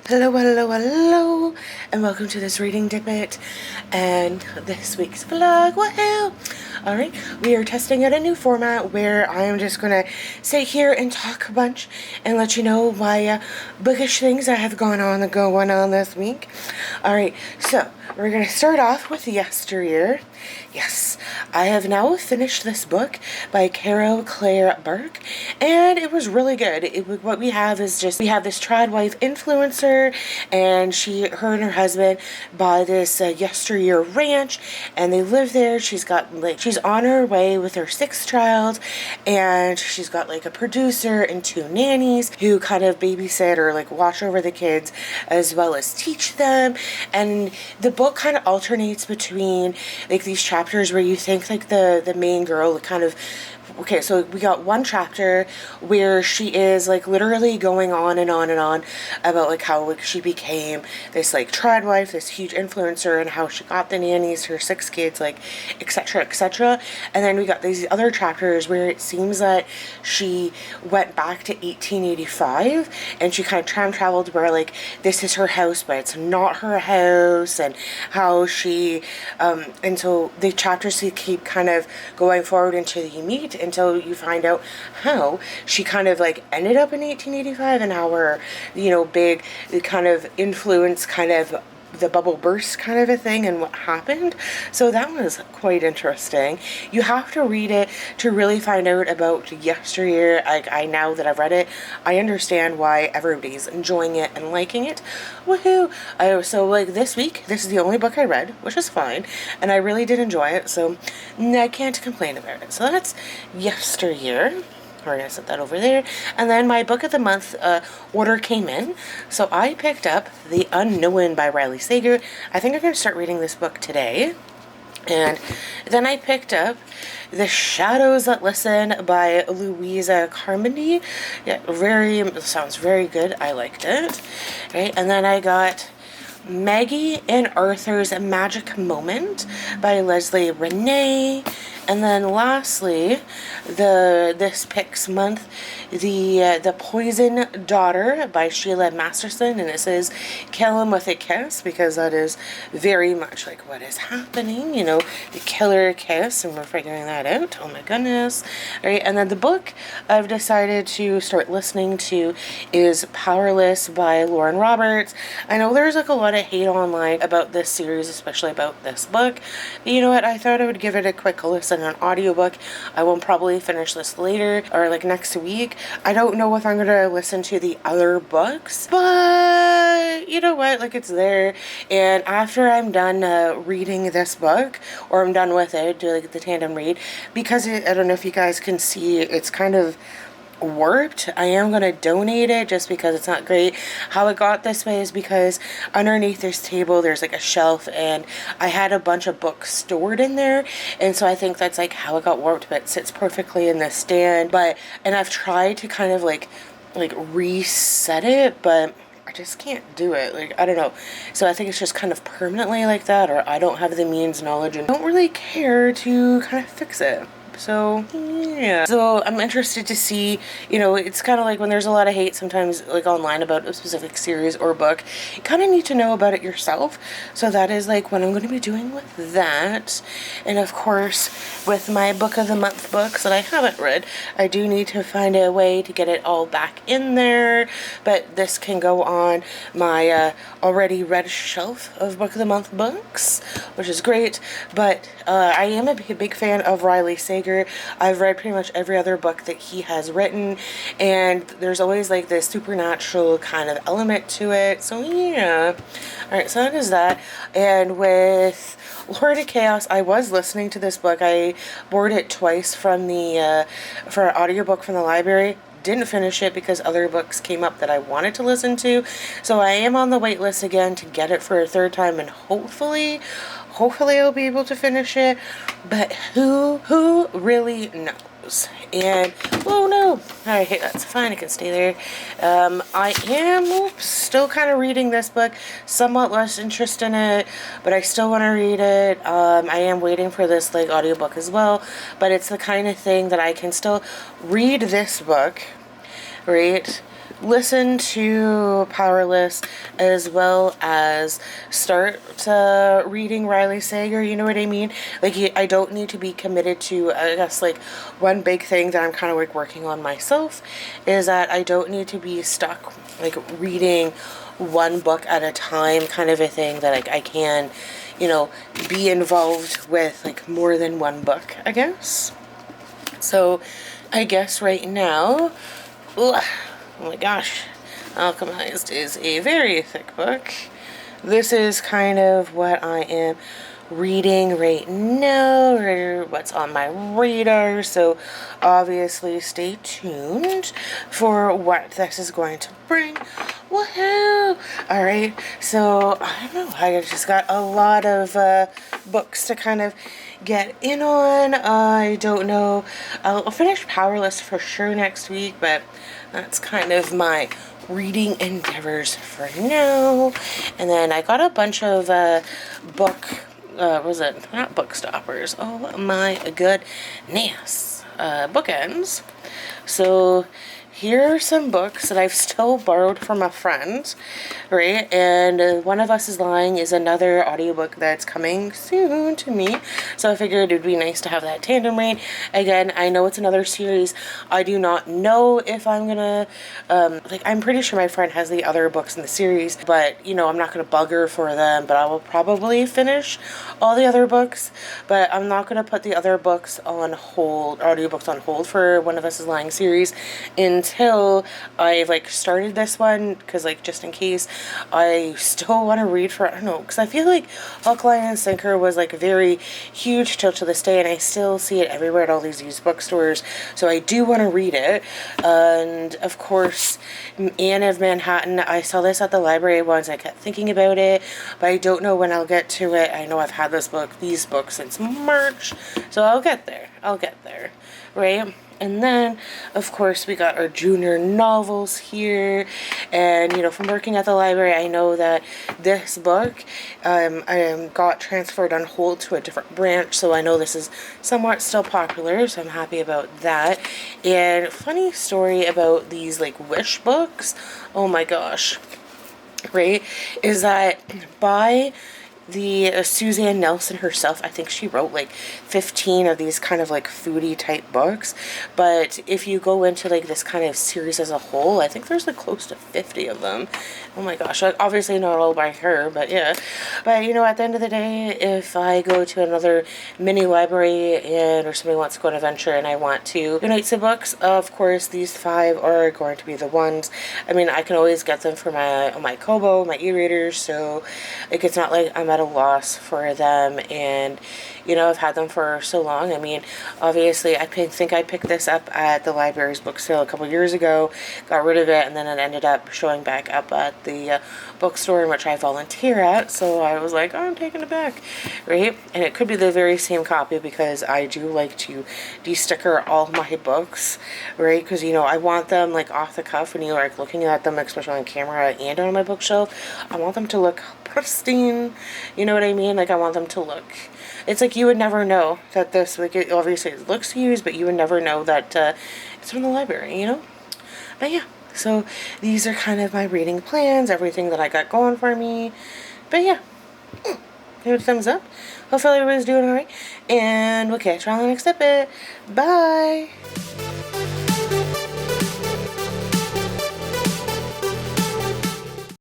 Hello, hello, hello, and welcome to this reading Dippit and this week's vlog. Woohoo! Alright, we are testing out a new format where I am just gonna sit here and talk a bunch and let you know my bookish things that have going on this week. Alright, so we're gonna start off with Yesteryear. Yes, I have now finished this book by Caro Burke, and it was really good. What we have is we have this trad wife influencer, and her and her husband buy this Yesteryear ranch, and they live there. She's on her way with her 6th child, and she's got like a producer and 2 nannies who kind of babysit or like watch over the kids as well as teach them. And the book kind of alternates between like these chapters where you think like the main girl kind of, okay, so we got one chapter where she is like literally going on and on and on about like how like she became this like trad wife, this huge influencer, and how she got the nannies, her 6 kids, like etc, etc. And then we got these other chapters where it seems that she went back to 1885 and she kind of time traveled where like this is her house but it's not her house, and how she and so the chapters keep kind of going forward until you meet until you find out how she kind of like ended up in 1885 and how her, you know, big kind of influence, kind of the bubble burst kind of a thing, and what happened. So that was quite interesting. You have to read it to really find out about Yesteryear. I now that I've read it, I understand why everybody's enjoying it and liking it. Woohoo! So like this week, this is the only book I read, which is fine, and I really did enjoy it, so I can't complain about it. So that's Yesteryear. We're gonna set that over there. And then my book of the month order came in, so I picked up The Unknown by Riley Sager. I think I'm gonna start reading this book today. And then I picked up The Shadows That Listen by Louisa Carmody. Yeah, sounds very good. I liked it. Right, and then I got Maggie and Arthur's Magic Moment by Leslie Renee. And then lastly, this picks month, the Poison Daughter by Sheila Masterson, and it says kill him with a kiss, because that is very much like what is happening, you know, the killer kiss, and we're figuring that out. Oh my goodness. All right, and then the book I've decided to start listening to is Powerless by Lauren Roberts. I know there's like a lot of hate online about this series, especially about this book, but you know what, I thought I would give it a quick listen. An audiobook. I will probably finish this later or like next week. I don't know if I'm gonna listen to the other books, but you know what, like it's there. And after I'm done reading this book, or I'm done with it, do like the tandem read, because I don't know if you guys can see, it's kind of warped. I am going to donate it just because it's not great. How it got this way is because underneath this table there's like a shelf, and I had a bunch of books stored in there, and so I think that's like how it got warped, but it sits perfectly in the stand. And I've tried to kind of like reset it, but I just can't do it. Like, I don't know. So I think it's just kind of permanently like that, or I don't have the means, knowledge, and don't really care to kind of fix it. So yeah, so I'm interested to see, you know, it's kind of like when there's a lot of hate sometimes like online about a specific series or book, you kind of need to know about it yourself. So that is like what I'm going to be doing with that. And of course, with my book of the month books that I haven't read, I do need to find a way to get it all back in there, but this can go on my already read shelf of book of the month books, which is great. But I am a big fan of Riley Sager. I've read pretty much every other book that he has written, and there's always like this supernatural kind of element to it. So yeah. Alright, so that is that. And with Lord of Chaos, I was listening to this book. I borrowed it twice from for an audiobook from the library. Didn't finish it because other books came up that I wanted to listen to. So I am on the wait list again to get it for a 3rd time, and hopefully I'll be able to finish it. But who really knows? And oh no, alright, that's fine, it can stay there. I am still kind of reading this book, somewhat less interest in it, but I still want to read it. I am waiting for this like audiobook as well, but it's the kind of thing that I can still read this book, right, listen to Powerless as well as start reading Riley Sager, you know what I mean? Like, I don't need to be committed to, I guess, like, one big thing that I'm kind of like working on myself is that I don't need to be stuck, like, reading one book at a time kind of a thing, that like I can, you know, be involved with like more than one book, I guess. So I guess right now, ugh, oh my gosh, Alchemized is a very thick book. This is kind of what I am reading right now, or what's on my radar, so obviously stay tuned for what this is going to bring. Woohoo! Alright, so I don't know, I just got a lot of books to kind of get in on. I don't know, I'll finish Powerless for sure next week, but that's kind of my reading endeavors for now. And then I got a bunch of was it not book stoppers? Oh my goodness, bookends. So here are some books that I've still borrowed from a friend, right? And One of Us is Lying is another audiobook that's coming soon to me. So I figured it would be nice to have that tandem read. Again, I know it's another series. I do not know if I'm gonna, like, I'm pretty sure my friend has the other books in the series, but, you know, I'm not gonna bug her for them, but I will probably finish all the other books, but I'm not gonna put the other books on hold, audiobooks on hold for One of Us is Lying series until I've like started this one, because like just in case I still want to read for, I don't know, because I feel like Hook, Line, and Sinker was like very huge still to this day, and I still see it everywhere at all these used bookstores, so I do want to read it. And of course, Anne of Manhattan, I saw this at the library once. I kept thinking about it, but I don't know when I'll get to it. I know I've had these books since March, so I'll get there, right? And then, of course, we got our junior novels here. And, you know, from working at the library, I know that this book got transferred on hold to a different branch. So I know this is somewhat still popular. So I'm happy about that. And funny story about these, like, wish books. Oh, my gosh. Right? Is that by the Suzanne Nelson herself, I think she wrote like 15 of these kind of like foodie type books, but if you go into like this kind of series as a whole, I think there's like close to 50 of them. Oh my gosh, like, obviously not all by her, but yeah. But you know, at the end of the day, if I go to another mini library or somebody wants to go on an adventure and I want to donate some books, of course these 5 are going to be the ones. I mean, I can always get them for my Kobo, my e-readers, so like it's not like I'm at a loss for them. And you know, I've had them for so long. I mean, obviously I think I picked this up at the library's book sale a couple years ago, got rid of it, and then it ended up showing back up at the bookstore in which I volunteer at, so I was like, oh, I'm taking it back, right? And it could be the very same copy, because I do like to de-sticker all my books, right? Because, you know, I want them like off the cuff when you're like looking at them, especially on camera and on my bookshelf. I want them to look pristine, you know what I mean? Like, I want them to look, it's like you would never know that this, like, it obviously it looks used, but you would never know that it's from the library, you know? But yeah, so these are kind of my reading plans, everything that I got going for me. But yeah, give it a thumbs up. Hopefully everybody's doing alright, and we'll catch you on the next episode. Bye!